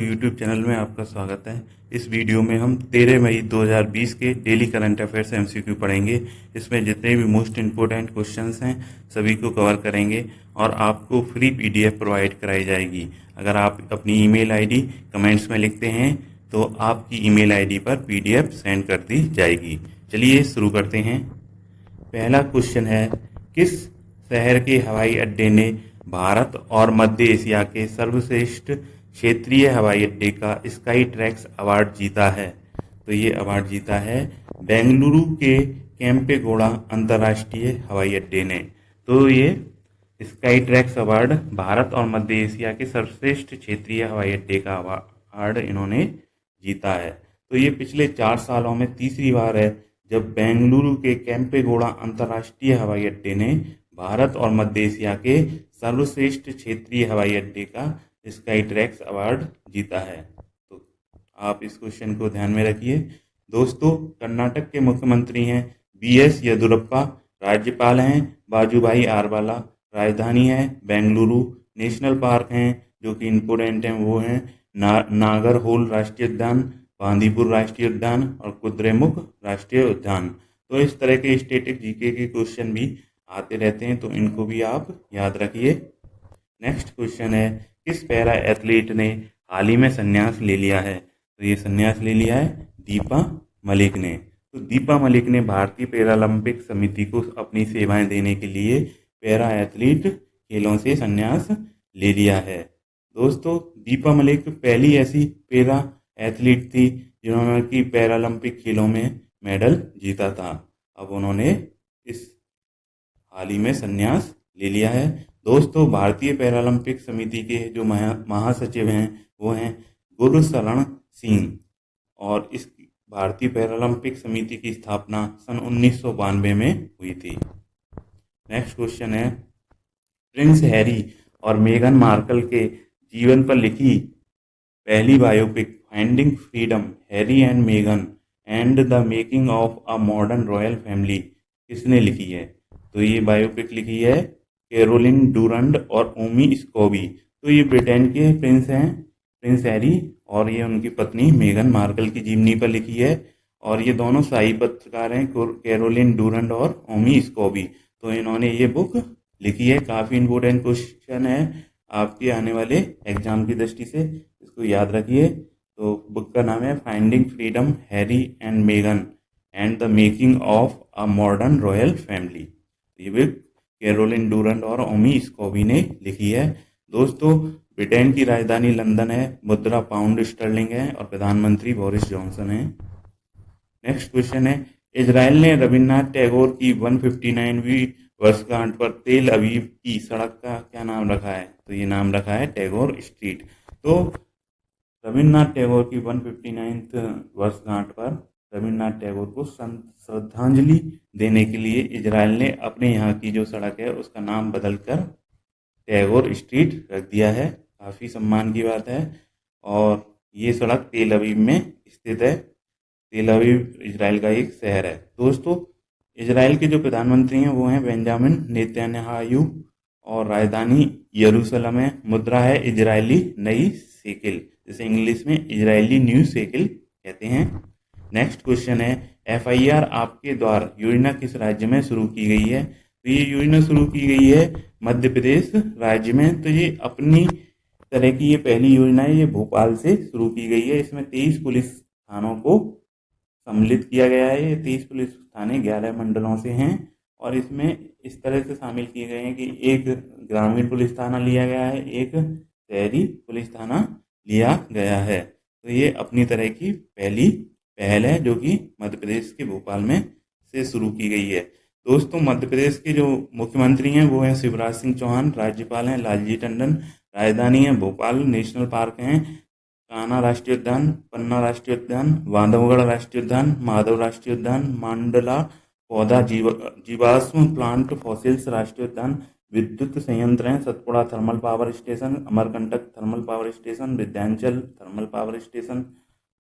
YouTube channel में आपका स्वागत है। इस वीडियो में हम 13 मई 2020 के डेली करंट अफेयर्स एमसीक्यू पढ़ेंगे। इसमें जितने भी मोस्ट इम्पोर्टेंट क्वेश्चंस हैं सभी को कवर करेंगे और आपको फ्री पीडीएफ प्रोवाइड कराई जाएगी। अगर आप अपनी ईमेल आईडी कमेंट्स में लिखते हैं तो आपकी ईमेल आईडी पर पीडीएफ सेंड कर दी जाएगी। चलिए शुरू करते हैं। पहला क्वेश्चन है, किस शहर के हवाई अड्डे ने भारत और मध्य एशिया के सर्वश्रेष्ठ क्षेत्रीय हवाई अड्डे का स्काई ट्रैक्स अवार्ड जीता है? तो ये अवार्ड जीता है बेंगलुरु के केम्पेगौड़ा अंतर्राष्ट्रीय हवाई अड्डे ने। तो ये स्काई ट्रैक्स अवार्ड भारत और मध्य एशिया के सर्वश्रेष्ठ क्षेत्रीय हवाई अड्डे का अवार्ड इन्होंने जीता है। तो ये पिछले 4 सालों में तीसरी बार है जब बेंगलुरु के केम्पेगौड़ा अंतर्राष्ट्रीय हवाई अड्डे ने भारत और मध्य एशिया के सर्वश्रेष्ठ क्षेत्रीय हवाई अड्डे का स्काई ट्रैक्स अवार्ड जीता है। तो आप इस क्वेश्चन को ध्यान में रखिए। दोस्तों, कर्नाटक के मुख्यमंत्री हैं बीएस येदियुरप्पा, राज्यपाल हैं वाजुभाई आरवाला, राजधानी है बेंगलुरु, नेशनल पार्क हैं जो कि इम्पोर्टेंट हैं वो हैं नागरहोल राष्ट्रीय उद्यान, बांदीपुर राष्ट्रीय उद्यान और कुद्रेमुख राष्ट्रीय उद्यान। तो इस तरह के स्टैटिक जीके के क्वेश्चन भी आते रहते हैं, तो इनको भी आप याद रखिए। नेक्स्ट क्वेश्चन है, किस पैरा एथलीट ने हाल ही में संन्यास ले लिया है? तो ये संन्यास ले लिया है दीपा मलिक ने। तो दीपा मलिक ने भारतीय पैरालंपिक समिति को अपनी सेवाएं देने के लिए पैरा एथलीट खेलों से संन्यास ले लिया है। दोस्तों, दीपा मलिक पहली ऐसी पैरा एथलीट थी जिन्होंने कि पैरालंपिक खेलों में मेडल जीता था। अब उन्होंने इस हाल ही में संन्यास ले लिया है। दोस्तों, भारतीय पैरालंपिक समिति के जो महासचिव हैं वो हैं गुरशरण सिंह और इस भारतीय पैरालंपिक समिति की स्थापना सन 1992 में हुई थी। नेक्स्ट क्वेश्चन है, प्रिंस हैरी और मेगन मार्कल के जीवन पर लिखी पहली biopic finding freedom, Harry and Megan and the making of a modern royal family किसने लिखी है? तो ये बायोपिक लिखी है कैरोलिन डूरंड और ओमी स्कॉबी। तो ये ब्रिटेन के प्रिंस हैं, प्रिंस हैरी, और ये उनकी पत्नी मेगन मार्कल की जीवनी पर लिखी है और ये दोनों शाही पत्रकार हैं, कैरोलिन डूरंड और ओमी स्कॉबी। तो इन्होंने ये बुक लिखी है। काफ़ी इंपॉर्टेंट क्वेश्चन है आपके आने वाले एग्जाम की दृष्टि से, इसको याद रखिए। तो बुक का नाम है finding freedom, Harry and Megan and the making of a modern royal family. ये बुक कैरोलिन डूरंड और ओमी स्कॉबी ने लिखी है। दोस्तों, ब्रिटेन की राजधानी लंदन है, मुद्रा पाउंड स्टर्लिंग है और प्रधानमंत्री बोरिस जॉनसन है। नेक्स्ट क्वेश्चन है, इजराइल ने रविन्द्रनाथ टैगोर की 159वीं वर्षगांठ पर तेल अवीव की सड़क का क्या नाम रखा है? तो ये नाम रखा है टैगोर स्ट्रीट। तो रविन्द्रनाथ टैगोर की 159th वर्षगांठ पर रविन्द्रनाथ टैगोर को श्रद्धांजलि देने के लिए इजराइल ने अपने यहाँ की जो सड़क है उसका नाम बदलकर टैगोर स्ट्रीट रख दिया है। काफ़ी सम्मान की बात है और ये सड़क तेल अवीव में स्थित है। तेल अवीव इजराइल का एक शहर है। दोस्तों, इजराइल के जो प्रधानमंत्री हैं वो हैं बेंजामिन नेतन्याहू और राजधानी यरूशलेम है। मुद्रा है इजरायली नई शेकिल, जैसे इंग्लिश में इजरायली न्यू शेकिल कहते हैं। नेक्स्ट क्वेश्चन है, एफआईआर आपके द्वार योजना किस राज्य में शुरू की गई है? तो ये योजना शुरू की गई है मध्य प्रदेश राज्य में। तो ये अपनी तरह की ये पहली योजना है, ये भोपाल से शुरू की गई है। इसमें 23 पुलिस थानों को सम्मिलित किया गया है। ये 23 पुलिस थाने 11 मंडलों से हैं और इसमें इस तरह से शामिल किए गए हैं कि एक ग्रामीण पुलिस थाना लिया गया है, एक शहरी पुलिस थाना लिया गया है। तो ये अपनी तरह की पहली पहल है जो कि मध्य प्रदेश के भोपाल में से शुरू की गई है। दोस्तों, मध्य प्रदेश के जो मुख्यमंत्री हैं वो हैं शिवराज सिंह चौहान, राज्यपाल हैं लालजी टंडन, राजधानी है भोपाल, नेशनल पार्क हैं कान्हा राष्ट्रीय उद्यान, पन्ना राष्ट्रीय उद्यान, बांधवगढ़ राष्ट्रीय उद्यान, माधव राष्ट्रीय उद्यान, मांडला पौधा जीवाश्म प्लांट फॉसिल्स राष्ट्रीय उद्यान, विद्युत संयंत्र हैं Satpura thermal power station, Amarkantak thermal power station, Vindhyachal thermal power station.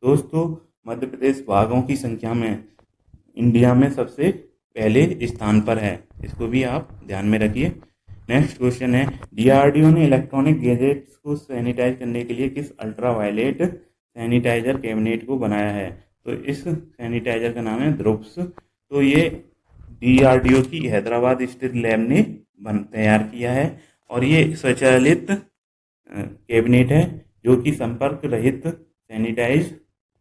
दोस्तों, मध्य प्रदेश बाघों की संख्या में इंडिया में सबसे पहले स्थान पर है, इसको भी आप ध्यान में रखिए। नेक्स्ट क्वेश्चन है, डीआरडीओ ने इलेक्ट्रॉनिक गैजेट्स को सैनिटाइज करने के लिए किस अल्ट्रावायलेट सैनिटाइजर कैबिनेट को बनाया है? तो इस सैनिटाइजर का नाम है ध्रुव्स। तो ये डीआरडीओ की हैदराबाद स्थित लैब ने तैयार किया है और ये स्वचालित कैबिनेट है जो कि संपर्क रहित सैनिटाइज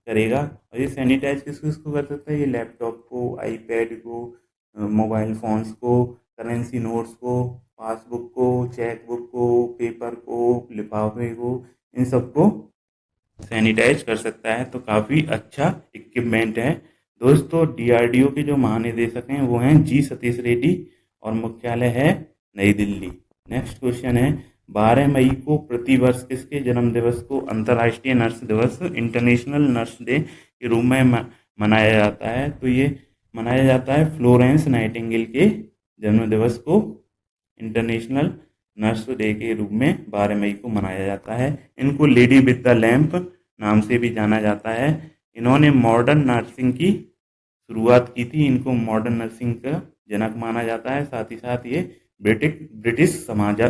करेगा। और ये सैनिटाइज किस किस को कर सकता है? ये लैपटॉप को, आईपैड को, मोबाइल फ़ोन्स को, करेंसी नोट्स को, पासबुक को, चेक बुक को, पेपर को, लिफाफे को, इन सबको सैनिटाइज कर सकता है। तो काफ़ी अच्छा इक्विपमेंट है। दोस्तों, डीआरडीओ के जो महानिदेशक हैं वो हैं जी सतीश रेड्डी और मुख्यालय है नई दिल्ली। नेक्स्ट क्वेश्चन है, 12 मई को प्रतिवर्ष किसके जन्म दिवस को अंतर्राष्ट्रीय नर्स दिवस, इंटरनेशनल नर्स डे के रूप में मनाया जाता है? तो ये मनाया जाता है फ्लोरेंस नाइटिंगेल के जन्म दिवस को इंटरनेशनल नर्स डे के रूप में 12 मई को मनाया जाता है। इनको लेडी विद द लैंप नाम से भी जाना जाता है। इन्होंने मॉडर्न नर्सिंग की शुरुआत की थी। इनको मॉडर्न नर्सिंग का जनक माना जाता है। साथ ही साथ ये ब्रिटिश समाज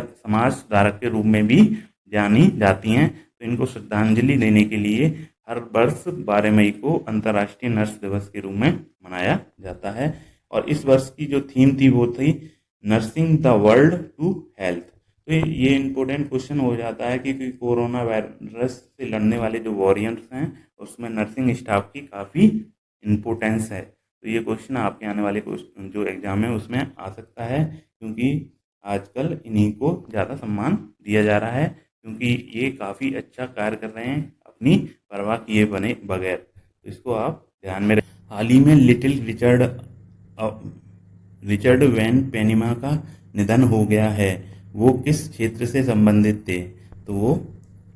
सुधारक के रूप में भी जानी जाती हैं। तो इनको श्रद्धांजलि देने के लिए हर वर्ष 12 मई को अंतर्राष्ट्रीय नर्स दिवस के रूप में मनाया जाता है। और इस वर्ष की जो थीम थी वो थी nursing the world to health. तो ये इम्पोर्टेंट क्वेश्चन हो जाता है कि कोरोना वायरस से लड़ने वाले जो वॉरियर्स हैं उसमें नर्सिंग स्टाफ की काफ़ी इम्पोर्टेंस है। तो ये क्वेश्चन आपके आने वाले जो एग्ज़ाम है उसमें आ सकता है, क्योंकि आजकल इन्हीं को ज़्यादा सम्मान दिया जा रहा है, क्योंकि ये काफ़ी अच्छा कार्य कर रहे हैं अपनी परवाह किए बने बगैर। तो इसको आप ध्यान में रखें। हाल ही में लिटिल रिचर्ड वैन पेनिमा का निधन हो गया है। वो किस क्षेत्र से संबंधित थे? तो वो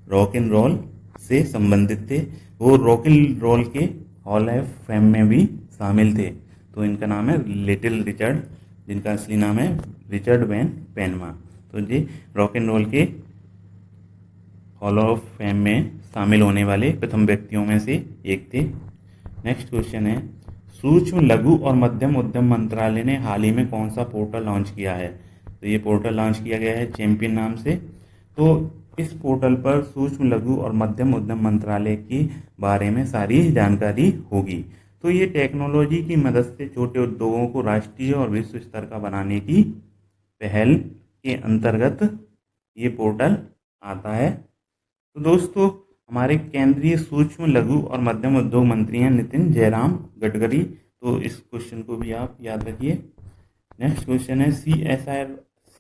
रॉक एंड रोल से संबंधित थे। वो रॉक एंड रोल के हॉल ऑफ फेम में भी शामिल थे। तो इनका नाम है लिटिल रिचर्ड, जिनका असली नाम है रिचर्ड वैन पेनिमा। तो ये रॉक एंड रोल के हॉल ऑफ फेम में शामिल होने वाले प्रथम व्यक्तियों में से एक थे। नेक्स्ट क्वेश्चन है, सूक्ष्म लघु और मध्यम उद्यम मंत्रालय ने हाल ही में कौन सा पोर्टल लॉन्च किया है? तो ये पोर्टल लॉन्च किया गया है चैंपियन नाम से। तो इस पोर्टल पर सूक्ष्म लघु और मध्यम उद्यम मंत्रालय के बारे में सारी जानकारी होगी। तो ये टेक्नोलॉजी की मदद से छोटे उद्योगों को राष्ट्रीय और विश्व स्तर का बनाने की पहल के अंतर्गत ये पोर्टल आता है। तो दोस्तों, हमारे केंद्रीय सूक्ष्म लघु और मध्यम उद्योग मंत्री हैं नितिन जयराम गडकरी। तो इस क्वेश्चन को भी आप याद रखिए। नेक्स्ट क्वेश्चन है,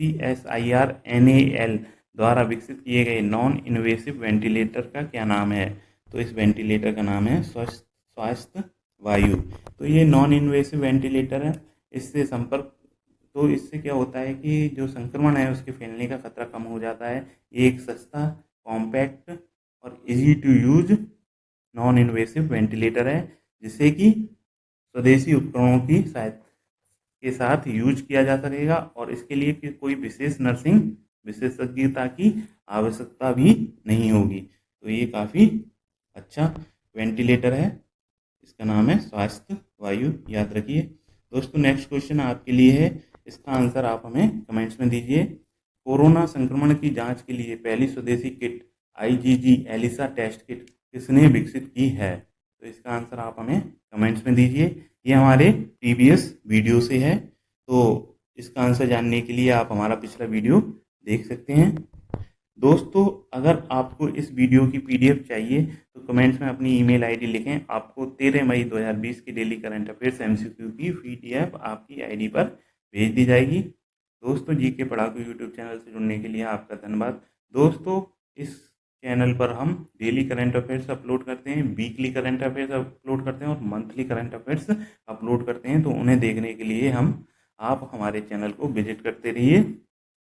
CSIR NAL द्वारा विकसित किए गए नॉन इन्वेसिव वेंटिलेटर का क्या नाम है? तो इस वेंटिलेटर का नाम है स्वास्थ्य वायु। तो ये नॉन इन्वेसिव वेंटिलेटर है। इससे क्या होता है कि जो संक्रमण है उसके फैलने का खतरा कम हो जाता है। ये एक सस्ता, कॉम्पैक्ट और easy to use non invasive ventilator है, जिसे कि स्वदेशी उपकरणों की सहायता के साथ यूज किया जा सकेगा और इसके लिए कोई विशेष नर्सिंग विशेषज्ञता की आवश्यकता भी नहीं होगी। तो ये काफ़ी अच्छा वेंटिलेटर है। इसका नाम है स्वास्थ्य वायु, याद रखिए। दोस्तों, नेक्स्ट क्वेश्चन आपके लिए है। इसका आंसर आप हमें कमेंट्स में दीजिए। कोरोना संक्रमण की जांच के लिए पहली स्वदेशी kit IgG ELISA test kit किसने विकसित की है? तो इसका आंसर आप हमें कमेंट्स में दीजिए। ये हमारे प्रीवियस वीडियो से है, तो इसका आंसर जानने के लिए आप हमारा पिछला वीडियो देख सकते हैं। दोस्तों, अगर आपको इस वीडियो की PDF चाहिए तो कमेंट्स में अपनी ईमेल ID लिखें। आपको 13 मई 2020 के डेली करंट अफेयर्स MCQ की PDF आपकी ID पर भेज दी जाएगी। दोस्तों, GK पढ़ाकू यूट्यूब चैनल से जुड़ने के लिए आपका धन्यवाद। दोस्तों, इस चैनल पर हम डेली करंट अफेयर्स अपलोड करते हैं, वीकली करंट अफेयर्स अपलोड करते हैं और मंथली करंट अफेयर्स अपलोड करते हैं। तो उन्हें देखने के लिए आप हमारे चैनल को विजिट करते रहिए।